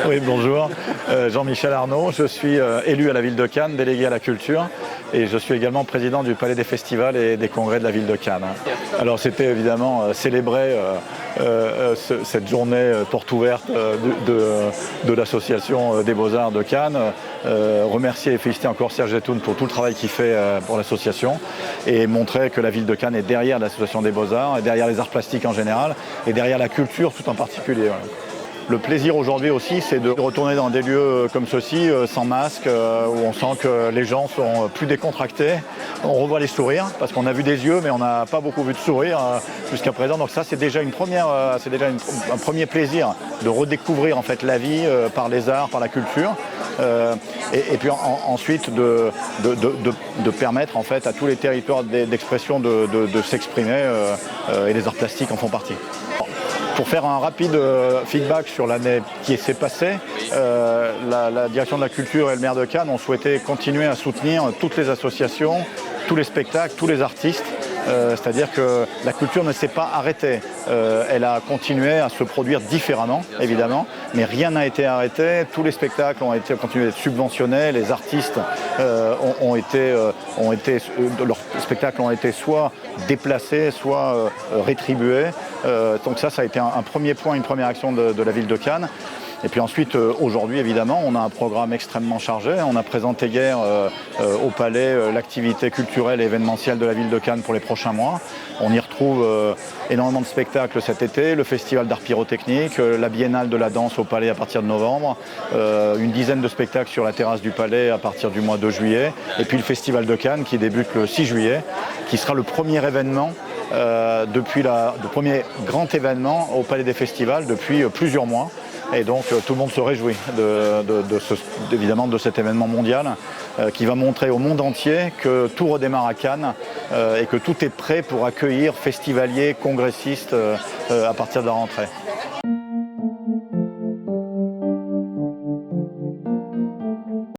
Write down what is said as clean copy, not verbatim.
Oui, bonjour. Jean-Michel Arnaud, je suis élu à la ville de Cannes, délégué à la culture, et je suis également président du Palais des Festivals et des Congrès de la ville de Cannes. Alors c'était évidemment célébrer cette journée porte ouverte de l'association des Beaux-Arts de Cannes, remercier et féliciter encore Serge Zetoun pour tout le travail qu'il fait pour l'association et montrer que la ville de Cannes est derrière l'association des Beaux-Arts, et derrière les arts plastiques en général et derrière la culture tout en particulier. Voilà. Le plaisir aujourd'hui aussi, c'est de retourner dans des lieux comme ceux-ci, sans masque, où on sent que les gens sont plus décontractés. On revoit les sourires, parce qu'on a vu des yeux, mais on n'a pas beaucoup vu de sourires jusqu'à présent. Donc ça, c'est déjà un premier plaisir de redécouvrir en fait la vie par les arts, par la culture. Et puis ensuite de permettre en fait à tous les territoires d'expression de s'exprimer, et les arts plastiques en font partie. Pour faire un rapide feedback sur l'année qui s'est passée, la direction de la culture et le maire de Cannes ont souhaité continuer à soutenir toutes les associations, tous les spectacles, tous les artistes. C'est-à-dire que la culture ne s'est pas arrêtée. Elle a continué à se produire différemment, évidemment, mais rien n'a été arrêté. Tous les spectacles ont continué d'être subventionnés. Les artistes leurs spectacles ont été soit déplacés, soit rétribués. Donc ça a été un premier point, une première action de la ville de Cannes. Et puis ensuite, aujourd'hui, évidemment, on a un programme extrêmement chargé. On a présenté hier au Palais l'activité culturelle et événementielle de la ville de Cannes pour les prochains mois. On y retrouve énormément de spectacles cet été, le festival d'art pyrotechnique, la biennale de la danse au Palais à partir de novembre, une dizaine de spectacles sur la terrasse du Palais à partir du mois de juillet, et puis le festival de Cannes qui débute le 6 juillet, qui sera le premier événement le premier grand événement au Palais des Festivals depuis plusieurs mois. Et donc tout le monde se réjouit évidemment de cet événement mondial qui va montrer au monde entier que tout redémarre à Cannes et que tout est prêt pour accueillir festivaliers, congressistes à partir de la rentrée.